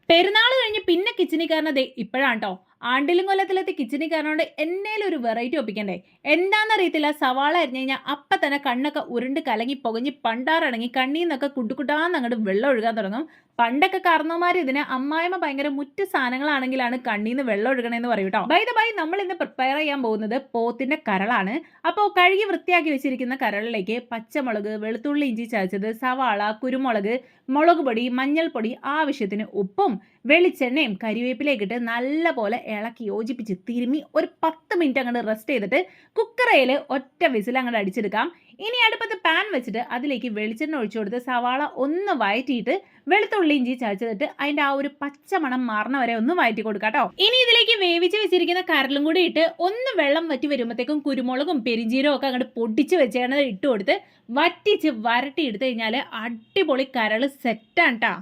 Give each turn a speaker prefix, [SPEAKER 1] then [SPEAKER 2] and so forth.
[SPEAKER 1] പെരുന്നാൾ കഴിഞ്ഞ് പിന്നെ കിച്ചണിൽ കയറുന്നത് ഇപ്പോഴാണ് കേട്ടോ. ആണ്ടിലും കൊല്ലത്തിലെത്തി കിച്ചണിൽ കയറുന്നതുകൊണ്ട് എന്നേലും ഒരു വെറൈറ്റി ഒപ്പിക്കണ്ടേ. എന്താണെന്നറിയത്തില്ല, സവാള അരിഞ്ഞു കഴിഞ്ഞാൽ അപ്പം തന്നെ കണ്ണൊക്കെ ഉരുണ്ട് കലങ്ങി പുകഞ്ഞ് പണ്ടാറടങ്ങി കണ്ണീന്നൊക്കെ കുട്ടുകുട്ടാന്ന് അങ്ങോട്ട് വെള്ളം ഒഴുകാൻ തുടങ്ങും. പണ്ടൊക്കെ കാരണവന്മാർ ഇതിന് അമ്മായിമ്മ ഭയങ്കര മുറ്റു സാധനങ്ങളാണെങ്കിലാണ് കണ്ണീന്ന് വെള്ളം ഒഴുകണമെന്ന് പറയും കേട്ടോ. ബൈ ദ ബൈ, നമ്മൾ ഇന്ന് പ്രിപ്പയർ ചെയ്യാൻ പോകുന്നത് പോത്തിന്റെ കരളാണ്. അപ്പോൾ കഴുകി വൃത്തിയാക്കി വെച്ചിരിക്കുന്ന കരളിലേക്ക് പച്ചമുളക്, വെളുത്തുള്ളി, ഇഞ്ചി ചതച്ചത്, സവാള, കുരുമുളക്, മുളക് പൊടി, മഞ്ഞൾപ്പൊടി, ആവശ്യത്തിന് ഉപ്പും വെളിച്ചെണ്ണയും കരിവേപ്പിലേക്കിട്ട് നല്ല പോലെ ഇളക്കി യോജിപ്പിച്ച് തിരുമ്മി ഒരു 10 മിനിറ്റ് അങ്ങോട്ട് റെസ്റ്റ് ചെയ്തിട്ട് കുക്കറയിൽ ഒറ്റ വിസിൽ അങ്ങോട്ട് അടിച്ചെടുക്കാം. ഇനി അടുപ്പത്ത് പാൻ വെച്ചിട്ട് അതിലേക്ക് വെളിച്ചെണ്ണ ഒഴിച്ചു കൊടുത്ത് സവാള ഒന്ന് വഴറ്റിയിട്ട് വെളുത്തുള്ളി ഇഞ്ചി ചതച്ചിട്ട് അതിൻ്റെ ആ ഒരു പച്ചമണം മാറണ വരെ ഒന്ന് വഴറ്റി കൊടുക്കാം കേട്ടോ. ഇനി ഇതിലേക്ക് വേവിച്ച് വെച്ചിരിക്കുന്ന കരലും കൂടി ഇട്ട് ഒന്ന് വെള്ളം വറ്റി വരുമ്പോഴത്തേക്കും കുരുമുളകും പെരിഞ്ചീരവും ഒക്കെ അങ്ങോട്ട് പൊടിച്ച് വെച്ചേണത് ഇട്ട് കൊടുത്ത് വറ്റിച്ച് വരട്ടി എടുത്തു കഴിഞ്ഞാൽ അടിപൊളി കരൾ സെറ്റാണ് കേട്ടോ.